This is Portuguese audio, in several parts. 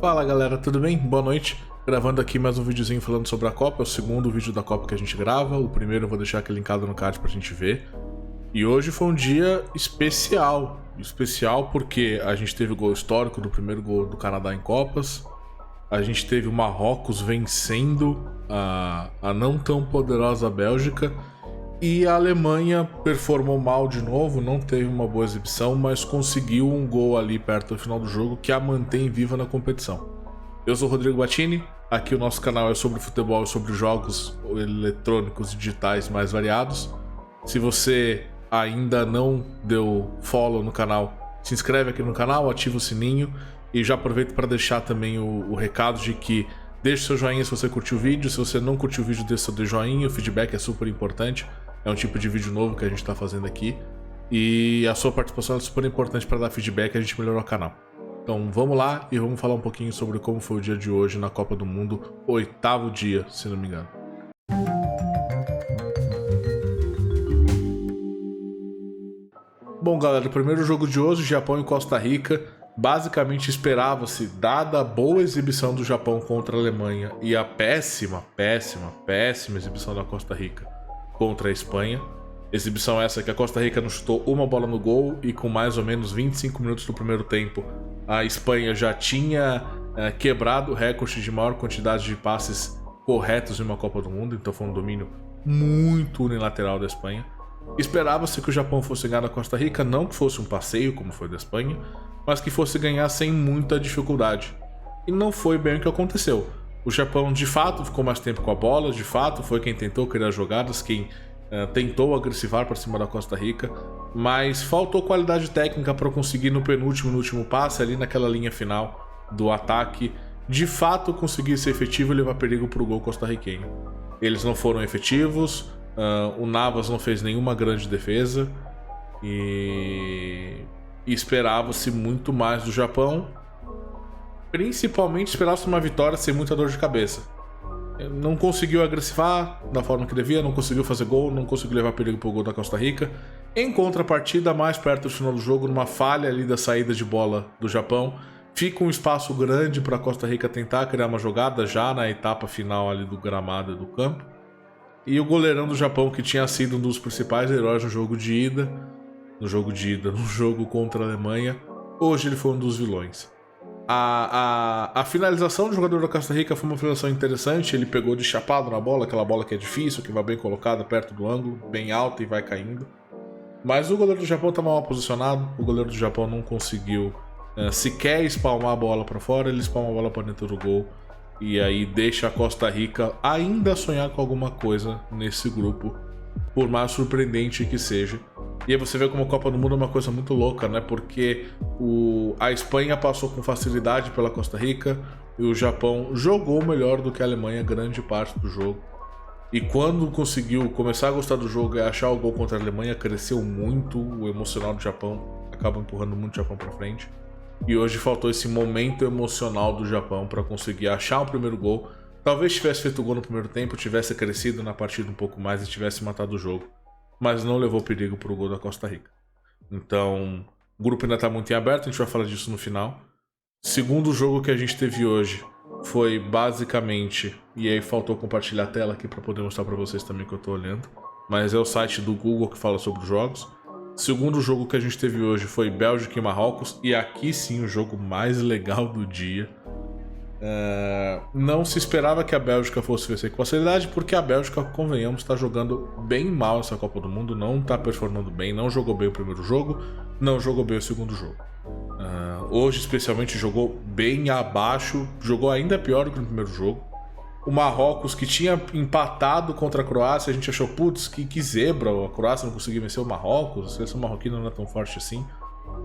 Fala galera, tudo bem? Boa noite. Gravando aqui mais um videozinho falando sobre a Copa, é o segundo vídeo da Copa que a gente grava. O primeiro eu vou deixar aqui linkado no card pra gente ver. E hoje foi um dia especial. Especial porque a gente teve o gol histórico do primeiro gol do Canadá em Copas. A gente teve o Marrocos vencendo a não tão poderosa Bélgica. E a Alemanha performou mal de novo, não teve uma boa exibição, mas conseguiu um gol ali perto do final do jogo que a mantém viva na competição. Eu sou o Rodrigo Battini, aqui o nosso canal é sobre futebol e sobre jogos eletrônicos e digitais mais variados. Se você ainda não deu follow no canal, se inscreve aqui no canal, ativa o sininho e já aproveito para deixar também o recado de que deixe seu joinha se você curtiu o vídeo, se você não curtiu o vídeo, deixe seu joinha, o feedback é super importante. É um tipo de vídeo novo que a gente está fazendo aqui. E a sua participação é super importante para dar feedback e a gente melhorar o canal. Então vamos lá e vamos falar um pouquinho sobre como foi o dia de hoje na Copa do Mundo. 8º dia, se não me engano. Bom galera, o primeiro jogo de hoje, Japão e Costa Rica. Basicamente esperava-se, dada a boa exibição do Japão contra a Alemanha e a péssima exibição da Costa Rica contra a Espanha. Exibição essa que a Costa Rica não chutou uma bola no gol e com mais ou menos 25 minutos do primeiro tempo a Espanha já tinha quebrado o recorde de maior quantidade de passes corretos em uma Copa do Mundo, então foi um domínio muito unilateral da Espanha. Esperava-se que o Japão fosse ganhar da Costa Rica, não que fosse um passeio como foi da Espanha, mas que fosse ganhar sem muita dificuldade. E não foi bem o que aconteceu. O Japão de fato ficou mais tempo com a bola, de fato foi quem tentou criar jogadas, quem tentou agressivar para cima da Costa Rica, mas faltou qualidade técnica para conseguir no último passe, ali naquela linha final do ataque, de fato conseguir ser efetivo e levar perigo para o gol costarriquenho. Eles não foram efetivos, o Navas não fez nenhuma grande defesa e esperava-se muito mais do Japão. Principalmente esperava-se uma vitória sem muita dor de cabeça. Não conseguiu agressivar da forma que devia, não conseguiu fazer gol, não conseguiu levar perigo para o gol da Costa Rica. Em contrapartida, mais perto do final do jogo, numa falha ali da saída de bola do Japão, fica um espaço grande para a Costa Rica tentar criar uma jogada já na etapa final ali do gramado e do campo. E o goleirão do Japão, que tinha sido um dos principais heróis no jogo contra a Alemanha, hoje ele foi um dos vilões. A finalização do jogador da Costa Rica foi uma finalização interessante. Ele pegou de chapado na bola, aquela bola que é difícil, que vai bem colocada perto do ângulo, bem alta e vai caindo. Mas o goleiro do Japão estava mal posicionado. O goleiro do Japão não conseguiu sequer espalmar a bola para fora. Ele espalma a bola para dentro do gol e aí deixa a Costa Rica ainda sonhar com alguma coisa nesse grupo, por mais surpreendente que seja. E aí você vê como a Copa do Mundo é uma coisa muito louca, né? Porque a Espanha passou com facilidade pela Costa Rica e o Japão jogou melhor do que a Alemanha grande parte do jogo. E quando conseguiu começar a gostar do jogo e achar o gol contra a Alemanha, cresceu muito. O emocional do Japão acaba empurrando muito o Japão para frente. E hoje faltou esse momento emocional do Japão para conseguir achar o primeiro gol. Talvez tivesse feito o gol no primeiro tempo, tivesse crescido na partida um pouco mais e tivesse matado o jogo, mas não levou perigo para o gol da Costa Rica. Então, o grupo ainda está muito em aberto, a gente vai falar disso no final. Segundo jogo que a gente teve hoje foi basicamente, e aí faltou compartilhar a tela aqui para poder mostrar para vocês também que eu estou olhando, mas é o site do Google que fala sobre os jogos. Segundo jogo que a gente teve hoje foi Bélgica e Marrocos, e aqui sim o jogo mais legal do dia. Não se esperava que a Bélgica fosse vencer com facilidade, porque a Bélgica, convenhamos, está jogando bem mal essa Copa do Mundo, não está performando bem, não jogou bem o primeiro jogo, não jogou bem o segundo jogo. Hoje especialmente jogou bem abaixo, jogou ainda pior do que no primeiro jogo. O Marrocos, que tinha empatado contra a Croácia, a gente achou, putz, que zebra, a Croácia não conseguiu vencer o Marrocos, a seleção marroquina não é tão forte assim.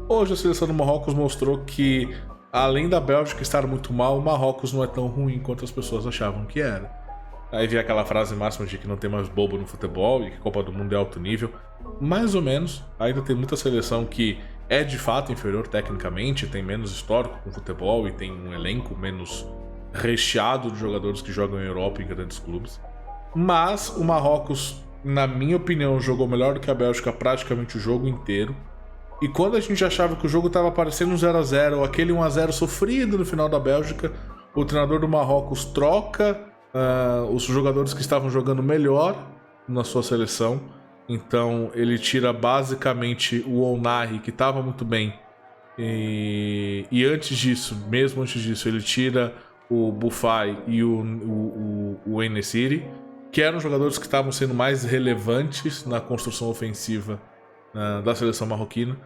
Hoje a seleção do Marrocos mostrou que, além da Bélgica estar muito mal, o Marrocos não é tão ruim quanto as pessoas achavam que era. Aí vem aquela frase máxima de que não tem mais bobo no futebol e que a Copa do Mundo é alto nível. Mais ou menos, ainda tem muita seleção que é de fato inferior tecnicamente, tem menos histórico com futebol e tem um elenco menos recheado de jogadores que jogam em Europa e em grandes clubes. Mas o Marrocos, na minha opinião, jogou melhor do que a Bélgica praticamente o jogo inteiro. E quando a gente achava que o jogo estava parecendo um 0-0, ou aquele 1-0 sofrido no final da Bélgica, o treinador do Marrocos troca os jogadores que estavam jogando melhor na sua seleção. Então ele tira basicamente o Ounahi, que estava muito bem. E antes disso, mesmo antes disso, ele tira o Boufal e o En-Nesyri, que eram jogadores que estavam sendo mais relevantes na construção ofensiva da seleção marroquina.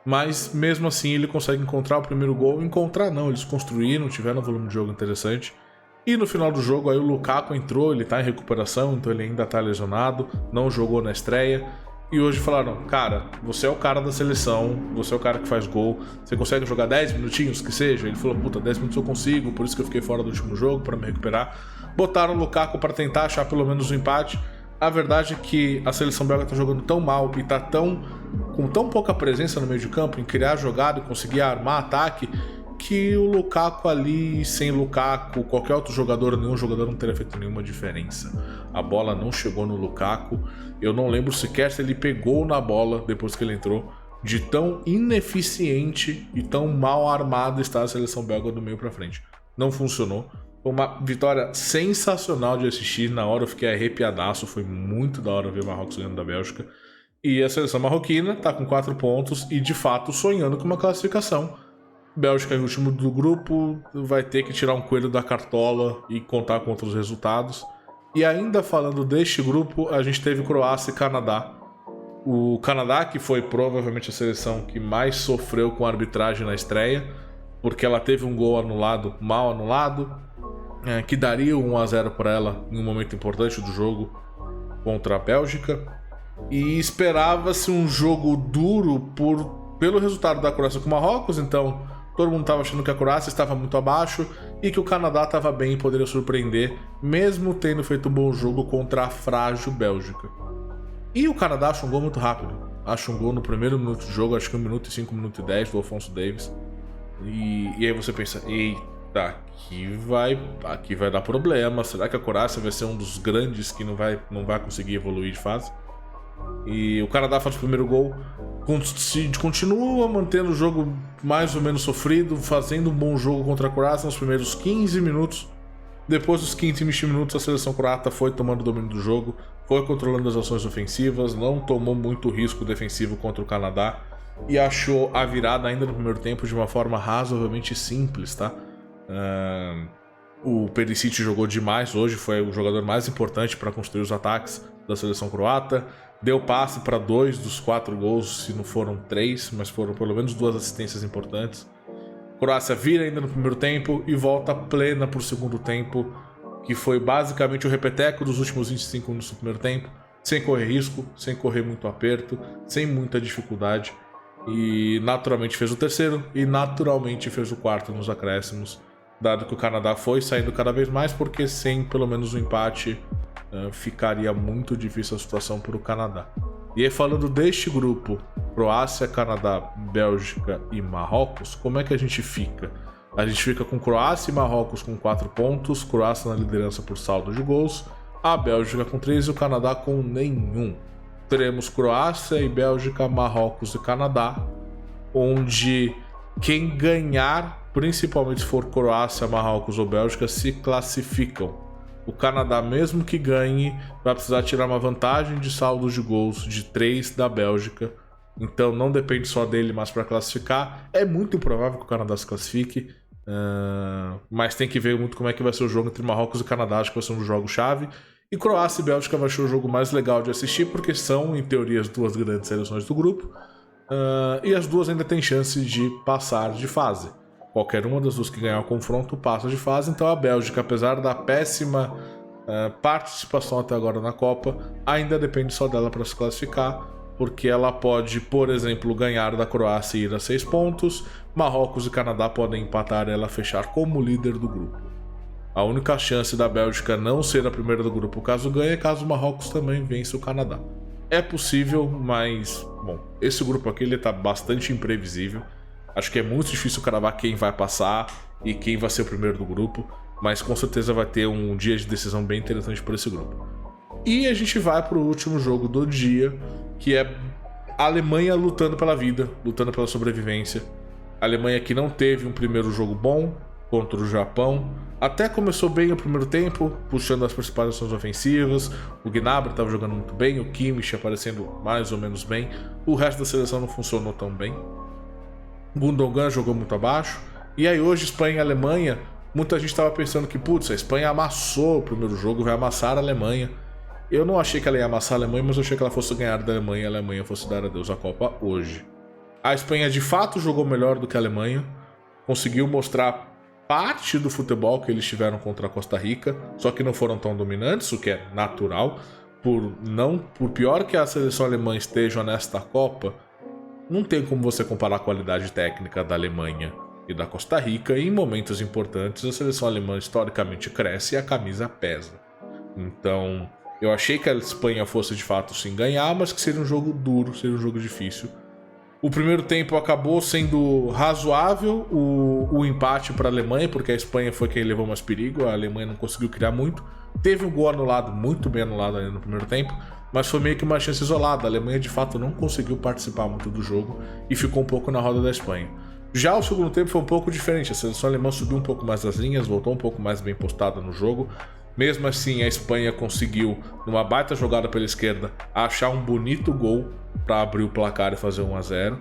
Mas mesmo assim ele consegue encontrar o primeiro gol. Encontrar não, eles construíram, tiveram um volume de jogo interessante. E no final do jogo aí o Lukaku entrou, ele tá em recuperação, então ele ainda tá lesionado, não jogou na estreia. E hoje falaram, cara, você é o cara da seleção, você é o cara que faz gol, você consegue jogar 10 minutinhos que seja? Ele falou, puta, 10 minutos eu consigo, por isso que eu fiquei fora do último jogo, para me recuperar. Botaram o Lukaku para tentar achar pelo menos um empate. A verdade é que a seleção belga tá jogando tão mal e tá com tão pouca presença no meio de campo, em criar jogada e conseguir armar ataque, que o Lukaku ali, sem Lukaku, qualquer outro jogador, nenhum jogador não teria feito nenhuma diferença. A bola não chegou no Lukaku. Eu não lembro sequer se ele pegou na bola depois que ele entrou, de tão ineficiente e tão mal armada está a seleção belga do meio pra frente. Não funcionou. Foi uma vitória sensacional de assistir. Na hora eu fiquei arrepiadaço. Foi muito da hora ver o Marrocos ganhando da Bélgica. E a seleção marroquina tá com 4 pontos e de fato sonhando com uma classificação. Bélgica em último do grupo, vai ter que tirar um coelho da cartola e contar com outros resultados. E ainda falando deste grupo, a gente teve Croácia e Canadá. O Canadá, que foi provavelmente a seleção que mais sofreu com a arbitragem na estreia, porque ela teve um gol anulado, mal anulado, que daria 1-0 para ela em um momento importante do jogo contra a Bélgica. E esperava-se um jogo duro pelo resultado da Croácia com o Marrocos, então todo mundo estava achando que a Croácia estava muito abaixo e que o Canadá estava bem e poderia surpreender, mesmo tendo feito um bom jogo contra a frágil Bélgica. E o Canadá achou um gol muito rápido. Acha um gol no primeiro minuto de jogo, acho que 1 minuto e 5, 1 minuto e 10 do Alphonso Davies. E aí você pensa, eita, aqui vai dar problema. Será que a Croácia vai ser um dos grandes que não vai conseguir evoluir de fase? E o Canadá faz o primeiro gol, continua mantendo o jogo mais ou menos sofrido, fazendo um bom jogo contra a Croácia nos primeiros 15 minutos. Depois dos 15, 20 minutos, a seleção croata foi tomando o domínio do jogo, foi controlando as ações ofensivas, não tomou muito risco defensivo contra o Canadá e achou a virada ainda no primeiro tempo de uma forma razoavelmente simples, tá? O Perisic jogou demais hoje, foi o jogador mais importante para construir os ataques da seleção croata. Deu passe para 2 dos 4 gols, se não foram 3, mas foram pelo menos 2 assistências importantes. Croácia vira ainda no primeiro tempo e volta plena para o segundo tempo, que foi basicamente o repeteco dos últimos 25 minutos do primeiro tempo, sem correr risco, sem correr muito aperto, sem muita dificuldade. E naturalmente fez o terceiro e naturalmente fez o quarto nos acréscimos, dado que o Canadá foi saindo cada vez mais, porque sem pelo menos um empate ficaria muito difícil a situação para o Canadá. E aí, falando deste grupo, Croácia, Canadá, Bélgica e Marrocos, como é que a gente fica? A gente fica com Croácia e Marrocos com 4 pontos, Croácia na liderança por saldo de gols, a Bélgica com 3 e o Canadá com nenhum. Teremos Croácia e Bélgica, Marrocos e Canadá, onde quem ganhar, principalmente se for Croácia, Marrocos ou Bélgica, se classificam. O Canadá, mesmo que ganhe, vai precisar tirar uma vantagem de saldo de gols de 3 da Bélgica. Então não depende só dele, mas para classificar. É muito improvável que o Canadá se classifique. Mas tem que ver muito como é que vai ser o jogo entre Marrocos e Canadá. Acho que vai ser um jogo-chave. E Croácia e Bélgica vai ser o jogo mais legal de assistir, porque são, em teoria, as duas grandes seleções do grupo. E as duas ainda têm chance de passar de fase. Qualquer uma das duas que ganhar o confronto passa de fase. Então a Bélgica, apesar da péssima participação até agora na Copa, ainda depende só dela para se classificar, porque ela pode, por exemplo, ganhar da Croácia e ir a 6 pontos. Marrocos e Canadá podem empatar e ela fechar como líder do grupo. A única chance da Bélgica não ser a primeira do grupo caso ganhe é caso o Marrocos também vença o Canadá. É possível, mas, bom, esse grupo aqui ele tá bastante imprevisível. Acho que é muito difícil cravar quem vai passar e quem vai ser o primeiro do grupo, mas com certeza vai ter um dia de decisão bem interessante por esse grupo. E a gente vai para o último jogo do dia, que é a Alemanha lutando pela vida, lutando pela sobrevivência. A Alemanha que não teve um primeiro jogo bom contra o Japão. Até começou bem o primeiro tempo, puxando as principais ações ofensivas. O Gnabry estava jogando muito bem, o Kimmich aparecendo mais ou menos bem. O resto da seleção não funcionou tão bem. O Gundogan jogou muito abaixo. E aí hoje, Espanha e Alemanha, muita gente estava pensando que, putz, a Espanha amassou o primeiro jogo, vai amassar a Alemanha. Eu não achei que ela ia amassar a Alemanha, mas eu achei que ela fosse ganhar da Alemanha e a Alemanha fosse dar adeus à Copa hoje. A Espanha de fato jogou melhor do que a Alemanha, conseguiu mostrar parte do futebol que eles tiveram contra a Costa Rica, só que não foram tão dominantes, o que é natural. Por pior que a seleção alemã esteja nesta Copa, não tem como você comparar a qualidade técnica da Alemanha e da Costa Rica, e em momentos importantes a seleção alemã historicamente cresce e a camisa pesa. Então, eu achei que a Espanha fosse de fato sim ganhar, mas que seria um jogo duro, seria um jogo difícil. O primeiro tempo acabou sendo razoável o empate para a Alemanha, porque a Espanha foi quem levou mais perigo, a Alemanha não conseguiu criar muito. Teve um gol anulado, muito bem anulado ali no primeiro tempo, mas foi meio que uma chance isolada. A Alemanha de fato não conseguiu participar muito do jogo e ficou um pouco na roda da Espanha. Já o segundo tempo foi um pouco diferente, a seleção alemã subiu um pouco mais as linhas, voltou um pouco mais bem postada no jogo. Mesmo assim, a Espanha conseguiu, numa baita jogada pela esquerda, achar um bonito gol para abrir o placar e fazer 1-0.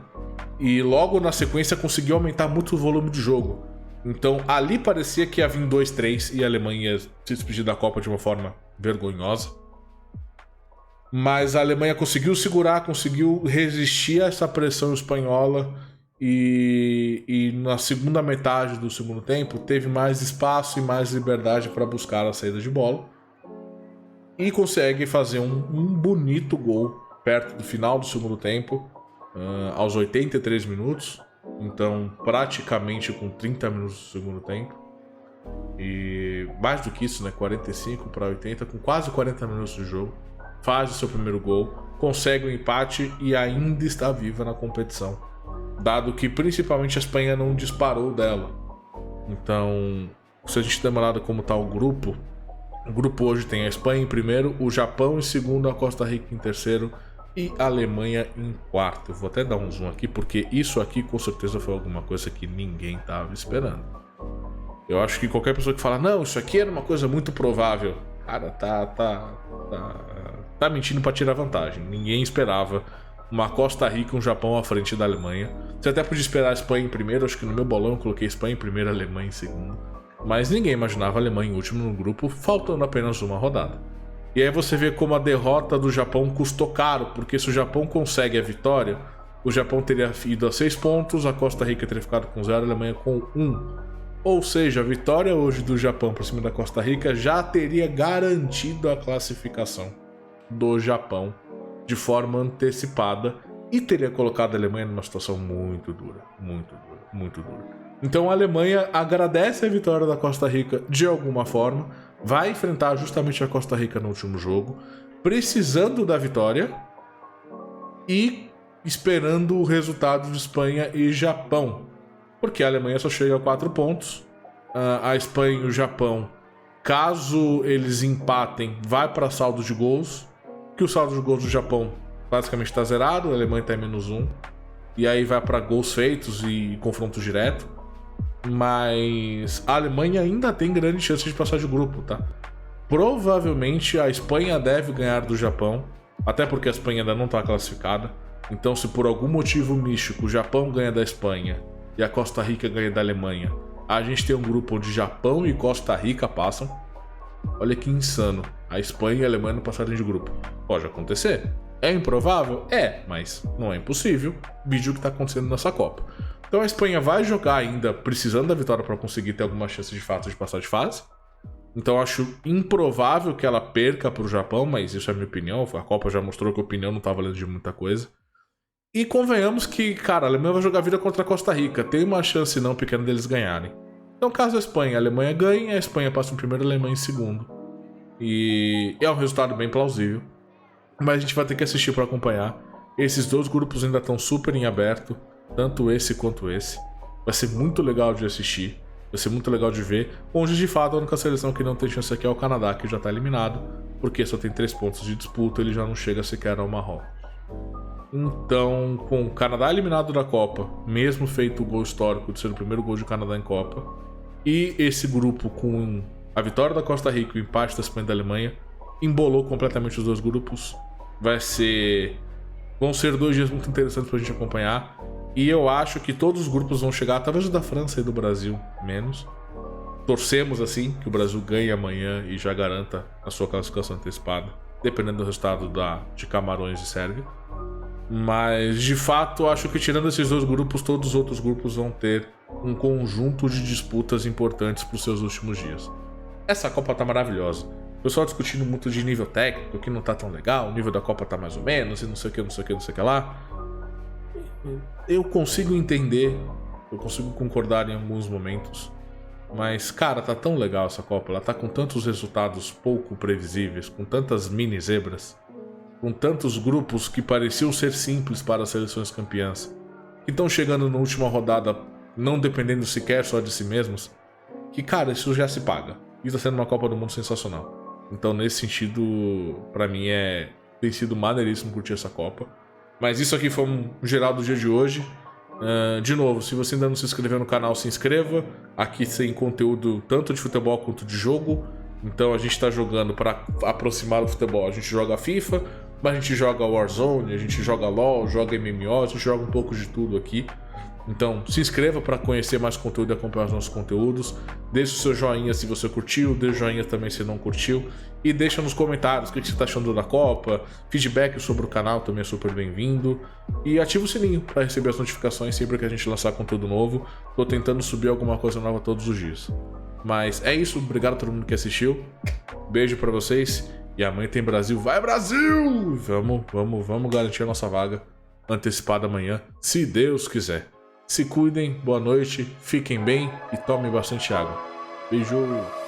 E logo na sequência conseguiu aumentar muito o volume de jogo. Então ali parecia que ia vir 2-3 e a Alemanha ia se despedir da Copa de uma forma vergonhosa. Mas a Alemanha conseguiu segurar, conseguiu resistir a essa pressão espanhola. E na segunda metade do segundo tempo teve mais espaço e mais liberdade para buscar a saída de bola. E consegue fazer um bonito gol perto do final do segundo tempo, aos 83 minutos. Então praticamente com 30 minutos do segundo tempo. E mais do que isso, né? 45 para 80, com quase 40 minutos de jogo. Faz o seu primeiro gol, consegue o empate e ainda está viva na competição, dado que principalmente a Espanha não disparou dela. Então, se a gente der uma olhada como está o grupo hoje tem a Espanha em primeiro, o Japão em segundo, a Costa Rica em terceiro e a Alemanha em quarto. Eu vou até dar um zoom aqui, porque isso aqui com certeza foi alguma coisa que ninguém estava esperando. Eu acho que qualquer pessoa que fala, não, isso aqui era uma coisa muito provável, cara, tá mentindo para tirar vantagem. Ninguém esperava uma Costa Rica e um Japão à frente da Alemanha. Você até podia esperar a Espanha em primeiro, acho que no meu bolão eu coloquei Espanha em primeiro, a Alemanha em segundo. Mas ninguém imaginava a Alemanha em último no grupo, faltando apenas uma rodada. E aí você vê como a derrota do Japão custou caro, porque se o Japão consegue a vitória, o Japão teria ido a 6 pontos, a Costa Rica teria ficado com 0, a Alemanha com 1. Ou seja, a vitória hoje do Japão por cima da Costa Rica já teria garantido a classificação do Japão de forma antecipada e teria colocado a Alemanha numa situação muito dura. Então a Alemanha agradece a vitória da Costa Rica de alguma forma, vai enfrentar justamente a Costa Rica no último jogo, precisando da vitória e esperando o resultado de Espanha e Japão, porque a Alemanha só chega a 4 pontos, a Espanha e o Japão, caso eles empatem, vai para saldo de gols, que o saldo de gols do Japão basicamente está zerado, a Alemanha está em -1, e aí vai para gols feitos e confronto direto. Mas a Alemanha ainda tem grande chance de passar de grupo, tá? Provavelmente a Espanha deve ganhar do Japão, até porque a Espanha ainda não está classificada. Então, se por algum motivo místico o Japão ganha da Espanha e a Costa Rica ganha da Alemanha, a gente tem um grupo onde Japão e Costa Rica passam. Olha que insano, a Espanha e a Alemanha não passarem de grupo. Pode acontecer. É improvável? É, mas não é impossível. Vídeo que está acontecendo nessa Copa. Então a Espanha vai jogar ainda precisando da vitória para conseguir ter alguma chance de fato de passar de fase. Então acho improvável que ela perca para o Japão, mas isso é a minha opinião. A Copa já mostrou que a opinião não está valendo de muita coisa. E convenhamos que, cara, a Alemanha vai jogar a vida contra a Costa Rica. Tem uma chance não pequena deles ganharem. Então caso a Alemanha ganhe, a Espanha passa em primeiro, a Alemanha em segundo. E é um resultado bem plausível. Mas a gente vai ter que assistir para acompanhar. Esses dois grupos ainda estão super em aberto, tanto esse quanto esse. Vai ser muito legal de assistir, vai ser muito legal de ver. Onde de fato a única seleção que não tem chance aqui é o Canadá, que já está eliminado, porque só tem 3 pontos de disputa, ele já não chega sequer ao Marrocos. Então, com o Canadá eliminado da Copa, mesmo feito o gol histórico de ser o primeiro gol de Canadá em Copa, e esse grupo com a vitória da Costa Rica e o empate da Espanha e da Alemanha, embolou completamente os dois grupos. Vão ser 2 dias muito interessantes pra gente acompanhar. E eu acho que todos os grupos vão chegar, talvez o da França e do Brasil menos. Torcemos assim que o Brasil ganhe amanhã e já garanta a sua classificação antecipada, dependendo do resultado de Camarões e Sérvia. Mas de fato acho que tirando esses 2 grupos, todos os outros grupos vão ter um conjunto de disputas importantes para os seus últimos dias. Essa Copa tá maravilhosa. O pessoal discutindo muito de nível técnico, que não tá tão legal, o nível da Copa tá mais ou menos, e não sei o que, não sei o que, não sei o que lá. Eu consigo entender, eu consigo concordar em alguns momentos, mas, cara, tá tão legal essa Copa, ela tá com tantos resultados pouco previsíveis, com tantas mini zebras, com tantos grupos que pareciam ser simples para as seleções campeãs, que estão chegando na última rodada não dependendo sequer só de si mesmos, que, cara, isso já se paga. E tá sendo uma Copa do Mundo sensacional. Então, nesse sentido, pra mim tem sido maneiríssimo curtir essa Copa. Mas isso aqui foi um geral do dia de hoje. De novo, se você ainda não se inscreveu no canal, se inscreva. Aqui tem conteúdo tanto de futebol quanto de jogo. Então a gente tá jogando para aproximar o futebol. A gente joga FIFA, mas a gente joga Warzone, a gente joga LoL, joga MMO, a gente joga um pouco de tudo aqui. Então se inscreva para conhecer mais conteúdo e acompanhar os nossos conteúdos. Deixe o seu joinha se você curtiu, deixe o joinha também se não curtiu. E deixa nos comentários o que você está achando da Copa. Feedback sobre o canal também é super bem-vindo. E ativa o sininho para receber as notificações sempre que a gente lançar conteúdo novo. Tô tentando subir alguma coisa nova todos os dias. Mas é isso, obrigado a todo mundo que assistiu. Beijo para vocês. E amanhã tem Brasil. Vai Brasil! Vamos garantir a nossa vaga antecipada amanhã, se Deus quiser. Se cuidem, boa noite, fiquem bem e tomem bastante água. Beijo!